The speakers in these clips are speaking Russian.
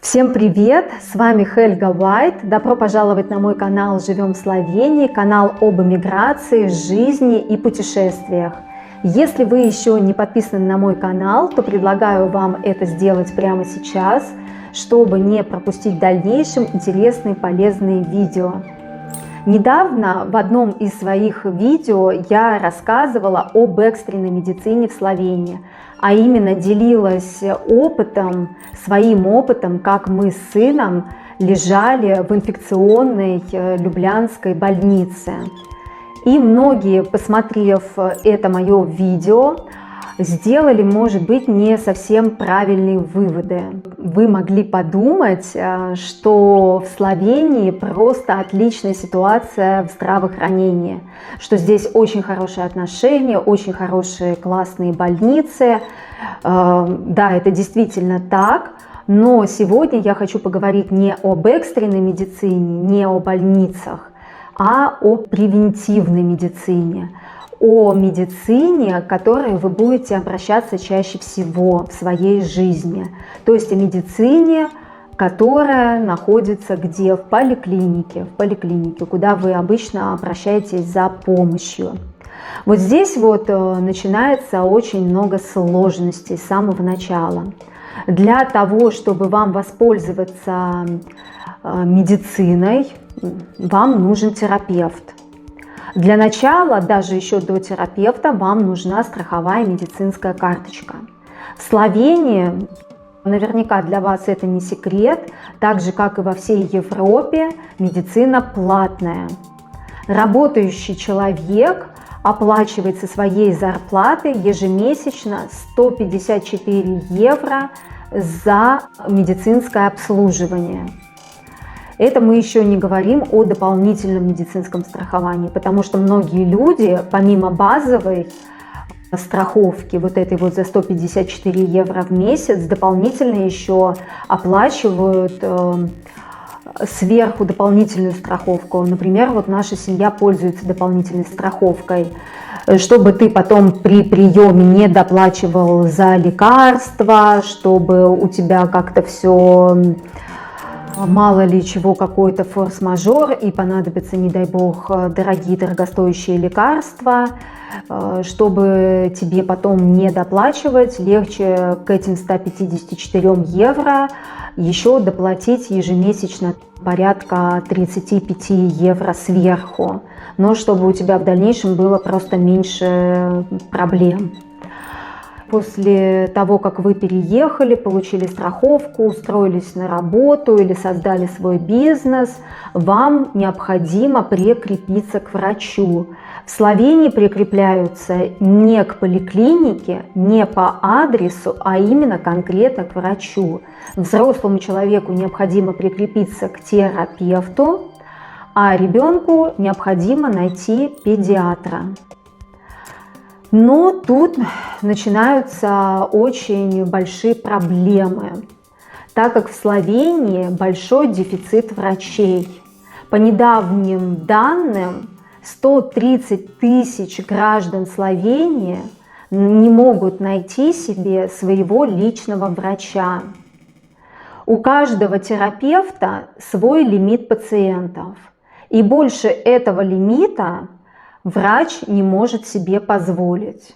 Всем привет! С вами Хельга Уайт. Добро пожаловать на мой канал «Живем в Словении», канал об эмиграции, жизни и путешествиях. Если вы еще не подписаны на мой канал, то предлагаю вам это сделать прямо сейчас, чтобы не пропустить в дальнейшем интересные полезные видео. Недавно в одном из своих видео я рассказывала об экстренной медицине в Словении, а именно делилась своим опытом, как мы с сыном лежали в инфекционной Люблянской больнице. И многие, посмотрев это мое видео, сделали, может быть, не совсем правильные выводы. Вы могли подумать, что в Словении просто отличная ситуация в здравоохранении, что здесь очень хорошие отношения, очень хорошие классные больницы. Да, это действительно так, но сегодня я хочу поговорить не об экстренной медицине, не о больницах, а о превентивной медицине. О медицине, к которой вы будете обращаться чаще всего в своей жизни. То есть о медицине, которая находится где? В поликлинике, куда вы обычно обращаетесь за помощью. Вот здесь вот начинается очень много сложностей с самого начала. Для того, чтобы вам воспользоваться медициной, вам нужен терапевт. Для начала, даже еще до терапевта, вам нужна страховая медицинская карточка. В Словении, наверняка для вас это не секрет, так же как и во всей Европе, медицина платная. Работающий человек оплачивает со своей зарплаты ежемесячно 154 евро за медицинское обслуживание. Это мы еще не говорим о дополнительном медицинском страховании, потому что многие люди, помимо базовой страховки, вот этой вот за 154 евро в месяц, дополнительно еще оплачивают сверху дополнительную страховку. Например, вот наша семья пользуется дополнительной страховкой, чтобы ты потом при приеме не доплачивал за лекарства, чтобы у тебя как-то все... Мало ли чего, какой-то форс-мажор, и понадобятся, не дай бог, дорогие, дорогостоящие лекарства, чтобы тебе потом не доплачивать, легче к этим 154 евро еще доплатить ежемесячно порядка 35 евро сверху, но чтобы у тебя в дальнейшем было просто меньше проблем. После того, как вы переехали, получили страховку, устроились на работу или создали свой бизнес, вам необходимо прикрепиться к врачу. В Словении прикрепляются не к поликлинике, не по адресу, а именно конкретно к врачу. Взрослому человеку необходимо прикрепиться к терапевту, а ребенку необходимо найти педиатра. Но тут начинаются очень большие проблемы, так как в Словении большой дефицит врачей. По недавним данным, 130 тысяч граждан Словении не могут найти себе своего личного врача. У каждого терапевта свой лимит пациентов, и больше этого лимита врач не может себе позволить.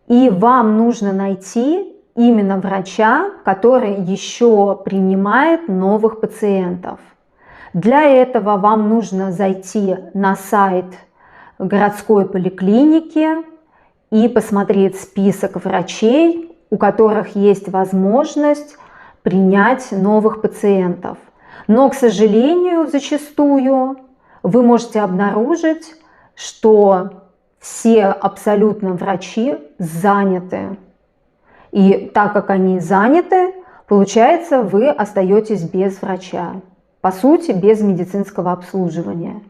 И вам нужно найти именно врача, который еще принимает новых пациентов. Для этого вам нужно зайти на сайт городской поликлиники и посмотреть список врачей, у которых есть возможность принять новых пациентов. Но, к сожалению, зачастую вы можете обнаружить, что все абсолютно врачи заняты. И так как они заняты, получается, вы остаетесь без врача. По сути, без медицинского обслуживания.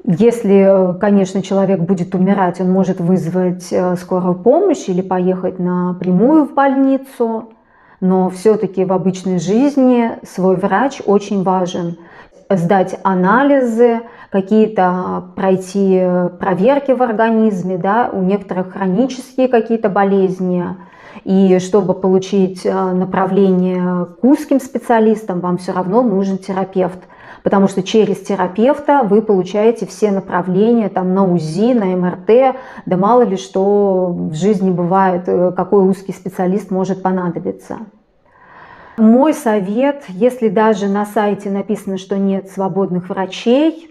Если, конечно, человек будет умирать, он может вызвать скорую помощь или поехать напрямую в больницу. Но все-таки в обычной жизни свой врач очень важен. Сдать анализы, какие-то пройти проверки в организме, да, у некоторых хронические какие-то болезни, И чтобы получить направление к узким специалистам, вам все равно нужен терапевт. Потому что через терапевта вы получаете все направления там, на УЗИ, на МРТ, да мало ли что в жизни бывает, какой узкий специалист может понадобиться. Мой совет, если даже на сайте написано, что нет свободных врачей,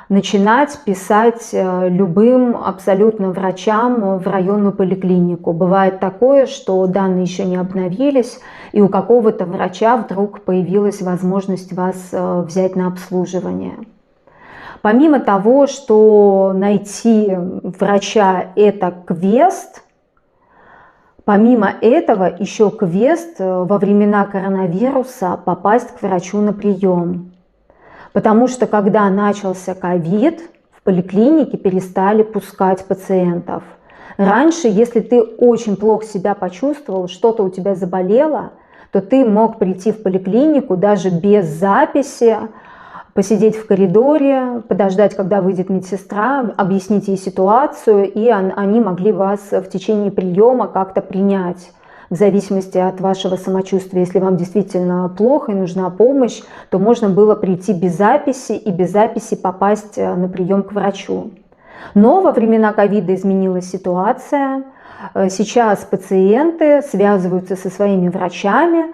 начинать писать любым абсолютно врачам в районную поликлинику. Бывает такое, что данные еще не обновились, и у какого-то врача вдруг появилась возможность вас взять на обслуживание. Помимо того, что найти врача – это квест, помимо этого еще квест во времена коронавируса попасть к врачу на прием. Потому что когда начался ковид, в поликлинике перестали пускать пациентов. Раньше, если ты очень плохо себя почувствовал, что-то у тебя заболело, то ты мог прийти в поликлинику даже без записи, посидеть в коридоре, подождать, когда выйдет медсестра, объяснить ей ситуацию, и они могли вас в течение приема как-то принять. В зависимости от вашего самочувствия, если вам действительно плохо и нужна помощь, то можно было прийти без записи и без записи попасть на прием к врачу. Но во времена ковида изменилась ситуация. Сейчас пациенты связываются со своими врачами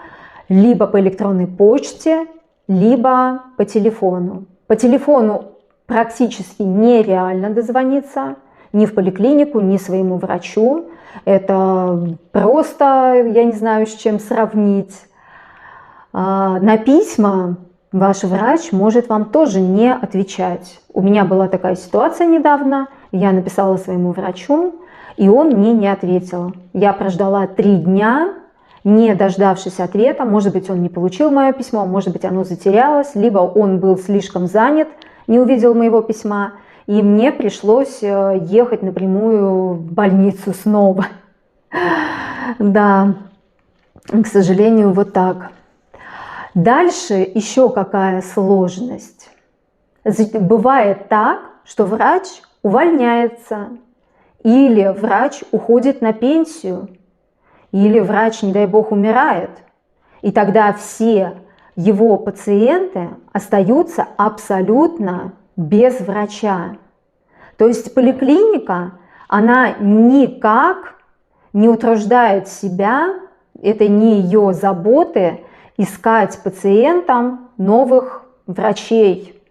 либо по электронной почте, либо по телефону. По телефону практически нереально дозвониться ни в поликлинику, ни своему врачу. Это просто, я не знаю, с чем сравнить. На письма ваш врач может вам тоже не отвечать. У меня была такая ситуация недавно, я написала своему врачу, и он мне не ответил. Я прождала 3 дня, не дождавшись ответа. Может быть, он не получил мое письмо, может быть, оно затерялось, либо он был слишком занят, не увидел моего письма. И мне пришлось ехать напрямую в больницу снова. Да, к сожалению, вот так. Дальше еще какая сложность. Бывает так, что врач увольняется, или врач уходит на пенсию, или врач, не дай бог, умирает. И тогда все его пациенты остаются абсолютно без врача. То есть поликлиника, она никак не утруждает себя, это не ее заботы, искать пациентам новых врачей.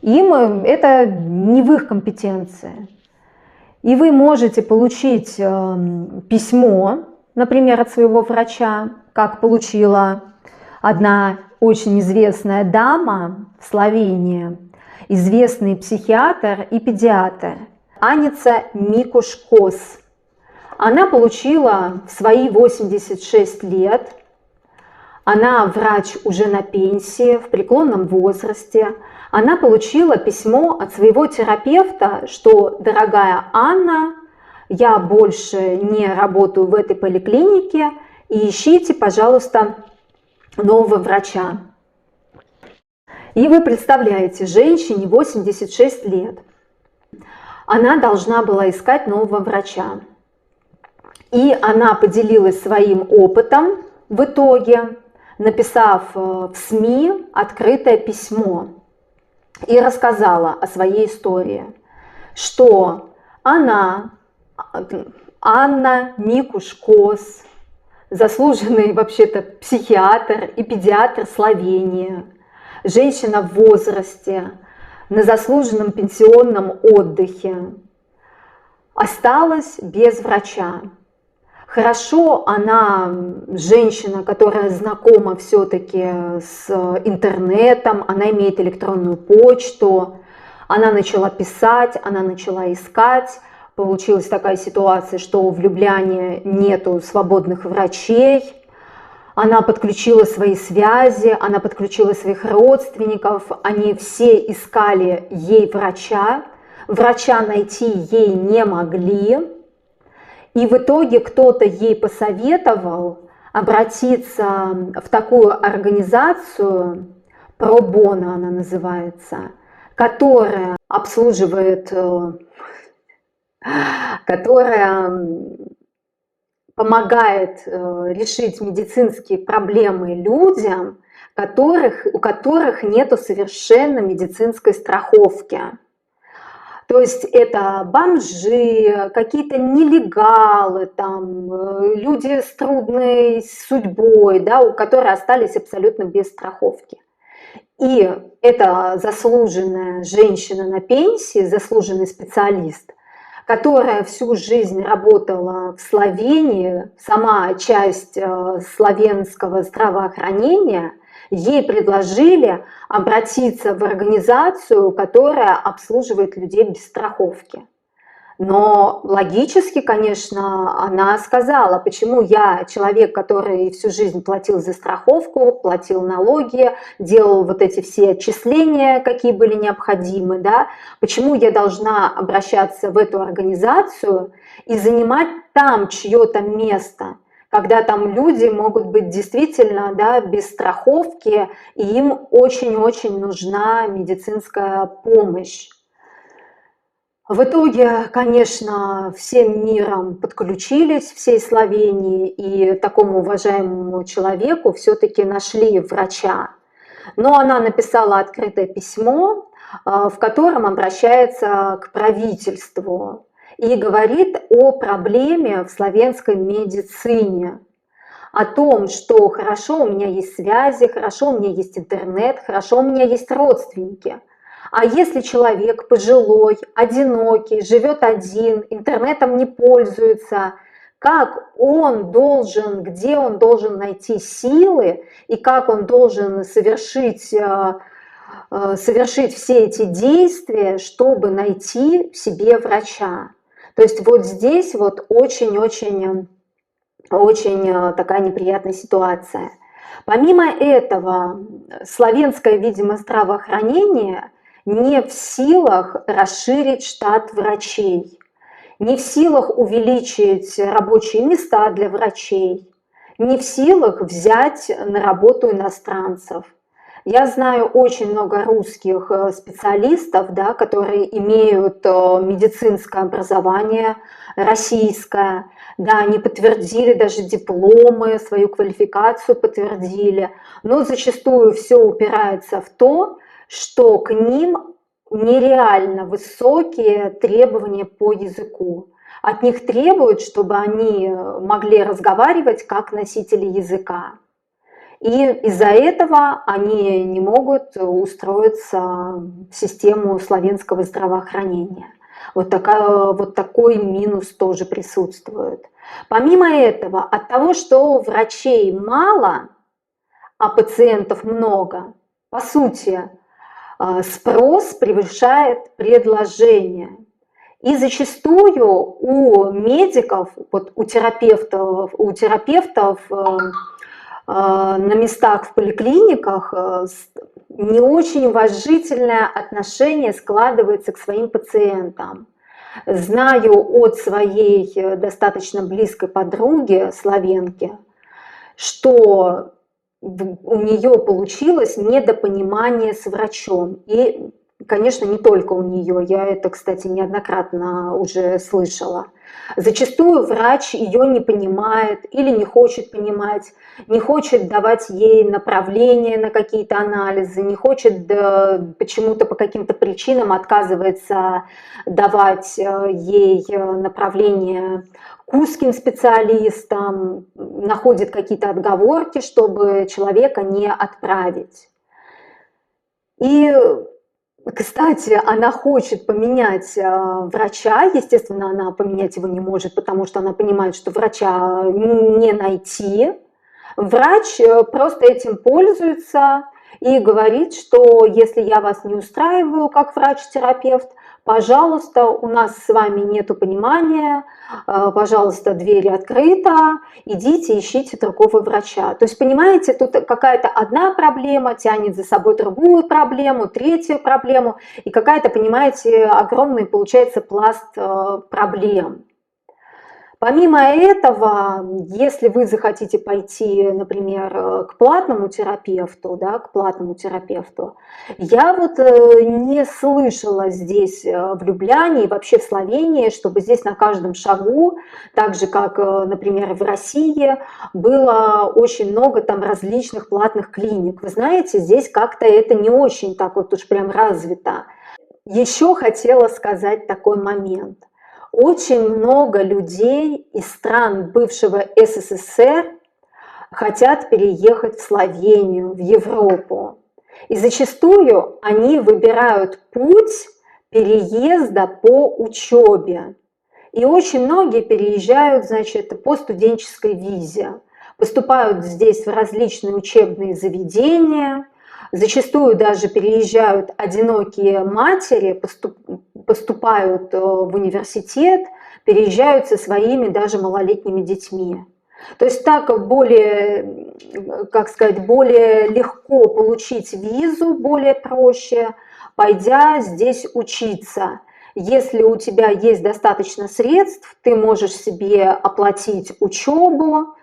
Им это не в их компетенции. И вы можете получить письмо, например, от своего врача, как получила одна очень известная дама в Словении, известный психиатр и педиатр Аница Микушкос. Она получила в свои 86 лет, она врач уже на пенсии, в преклонном возрасте, она получила письмо от своего терапевта, что: дорогая Анна, я больше не работаю в этой поликлинике, и ищите, пожалуйста, нового врача. И вы представляете, женщине 86 лет, она должна была искать нового врача. И она поделилась своим опытом в итоге, написав в СМИ открытое письмо. И рассказала о своей истории, что она, Анна Микушкос, заслуженный вообще-то психиатр и педиатр Словении, женщина в возрасте, на заслуженном пенсионном отдыхе, осталась без врача. Хорошо, она женщина, которая знакома все-таки с интернетом, она имеет электронную почту, она начала писать, она начала искать. Получилась такая ситуация, что в Любляне нету свободных врачей. Она подключила свои связи, она подключила своих родственников, они все искали ей врача. Врача найти ей не могли. И в итоге кто-то ей посоветовал обратиться в такую организацию, Pro Bono она называется, которая обслуживает, которая помогает решить медицинские проблемы людям, у которых нету совершенно медицинской страховки. То есть это бомжи, какие-то нелегалы, там, люди с трудной судьбой, да, у которых остались абсолютно без страховки. И это заслуженная женщина на пенсии, заслуженный специалист, которая всю жизнь работала в Словении, сама часть славянского здравоохранения, ей предложили обратиться в организацию, которая обслуживает людей без страховки. Но логически, конечно, она сказала, почему я, человек, который всю жизнь платил за страховку, платил налоги, делал вот эти все отчисления, какие были необходимы, да, почему я должна обращаться в эту организацию и занимать там чье-то место, когда там люди могут быть действительно, да, без страховки, и им очень-очень нужна медицинская помощь. В итоге, конечно, всем миром подключились, всей Словении, и такому уважаемому человеку все-таки нашли врача. Но она написала открытое письмо, в котором обращается к правительству и говорит о проблеме в славянской медицине. О том, что хорошо, у меня есть связи, хорошо, у меня есть интернет, хорошо, у меня есть родственники. А если человек пожилой, одинокий, живет один, интернетом не пользуется, как он должен, где он должен найти силы и как он должен совершить все эти действия, чтобы найти в себе врача. То есть вот здесь вот очень такая неприятная ситуация. Помимо этого, славянское, видимо, здравоохранение не в силах расширить штат врачей, не в силах увеличить рабочие места для врачей, не в силах взять на работу иностранцев. Я знаю очень много русских специалистов, да, которые имеют медицинское образование российское, да, они подтвердили даже дипломы, свою квалификацию подтвердили, но зачастую все упирается в то, что к ним нереально высокие требования по языку. От них требуют, чтобы они могли разговаривать как носители языка. И из-за этого они не могут устроиться в систему славянского здравоохранения. Вот такой минус тоже присутствует. Помимо этого, от того, что врачей мало, а пациентов много, по сути, спрос превышает предложение. И зачастую у медиков, вот у терапевтов на местах в поликлиниках не очень уважительное отношение складывается к своим пациентам. Знаю от своей достаточно близкой подруги, славянки, что у нее получилось недопонимание с врачом. И, конечно, не только у нее, я это, кстати, неоднократно уже слышала. Зачастую врач ее не понимает или не хочет понимать, не хочет давать ей направление на какие-то анализы, не хочет почему-то по каким-то причинам отказывается давать ей направление к узким специалистам, находит какие-то отговорки, чтобы человека не отправить. И, кстати, она хочет поменять врача, естественно, она поменять его не может, потому что она понимает, что врача не найти. Врач просто этим пользуется и говорит, что если я вас не устраиваю как врач-терапевт, пожалуйста, у нас с вами нету понимания, пожалуйста, дверь открыта, идите, ищите другого врача. То есть, понимаете, тут какая-то одна проблема тянет за собой другую проблему, третью проблему, и какая-то, понимаете, огромный получается пласт проблем. Помимо этого, если вы захотите пойти, например, к платному терапевту, да, я вот не слышала здесь в Любляне и вообще в Словении, чтобы здесь на каждом шагу, так же как, например, в России, было очень много там различных платных клиник. Вы знаете, здесь как-то это не очень так вот уж прям развито. Еще хотела сказать такой момент. Очень много людей из стран бывшего СССР хотят переехать в Словению, в Европу. И зачастую они выбирают путь переезда по учебе. И очень многие переезжают, значит, по студенческой визе. Поступают здесь в различные учебные заведения. Зачастую даже переезжают одинокие матери, поступают в университет, переезжают со своими даже малолетними детьми. То есть так более, как сказать, более легко получить визу, более проще, пойдя здесь учиться. Если у тебя есть достаточно средств, ты можешь себе оплатить учебу,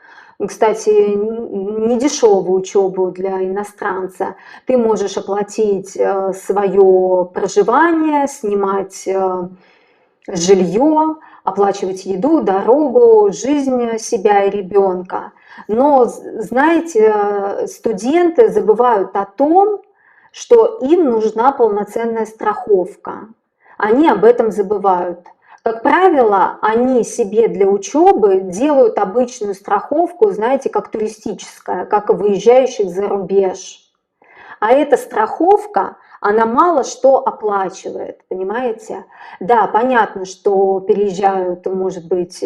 кстати, не дешевую учебу для иностранца. Ты можешь оплатить свое проживание, снимать жилье, оплачивать еду, дорогу, жизнь себя и ребенка. Но, знаете, студенты забывают о том, что им нужна полноценная страховка. Они об этом забывают. Как правило, они себе для учебы делают обычную страховку, знаете, как туристическая, как выезжающих за рубеж. А эта страховка, она мало что оплачивает, понимаете? Да, понятно, что переезжают, может быть,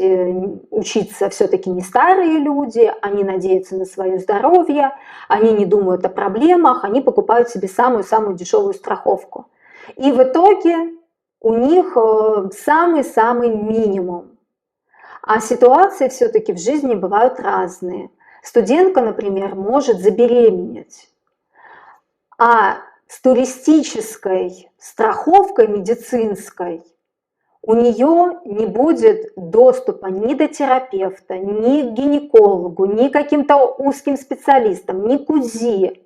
учиться все-таки не старые люди, они надеются на свое здоровье, они не думают о проблемах, они покупают себе самую-самую дешевую страховку. И в итоге у них самый-самый минимум. А ситуации все-таки в жизни бывают разные. Студентка, например, может забеременеть, а с туристической страховкой медицинской у нее не будет доступа ни до терапевта, ни к гинекологу, ни к каким-то узким специалистам, ни к УЗИ.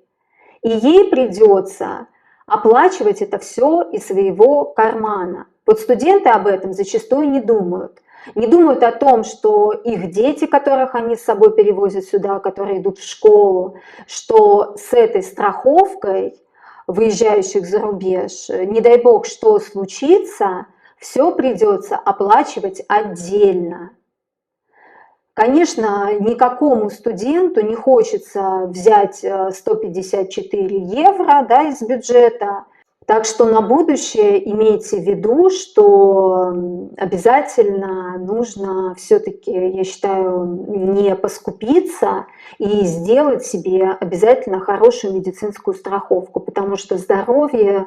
И ей придется оплачивать это все из своего кармана. Вот студенты об этом зачастую не думают. Не думают о том, что их дети, которых они с собой перевозят сюда, которые идут в школу, что с этой страховкой выезжающих за рубеж, не дай бог, что случится, все придется оплачивать отдельно. Конечно, никакому студенту не хочется взять 154 евро, да, из бюджета. Так что на будущее имейте в виду, что обязательно нужно все-таки, я считаю, не поскупиться и сделать себе обязательно хорошую медицинскую страховку, потому что здоровье,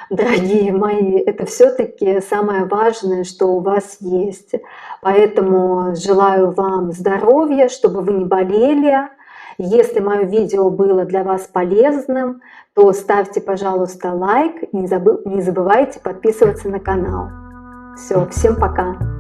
дорогие мои, это все-таки самое важное, что у вас есть. Поэтому желаю вам здоровья, чтобы вы не болели. Если мое видео было для вас полезным, то ставьте, пожалуйста, лайк и не забывайте подписываться на канал. Все, всем пока!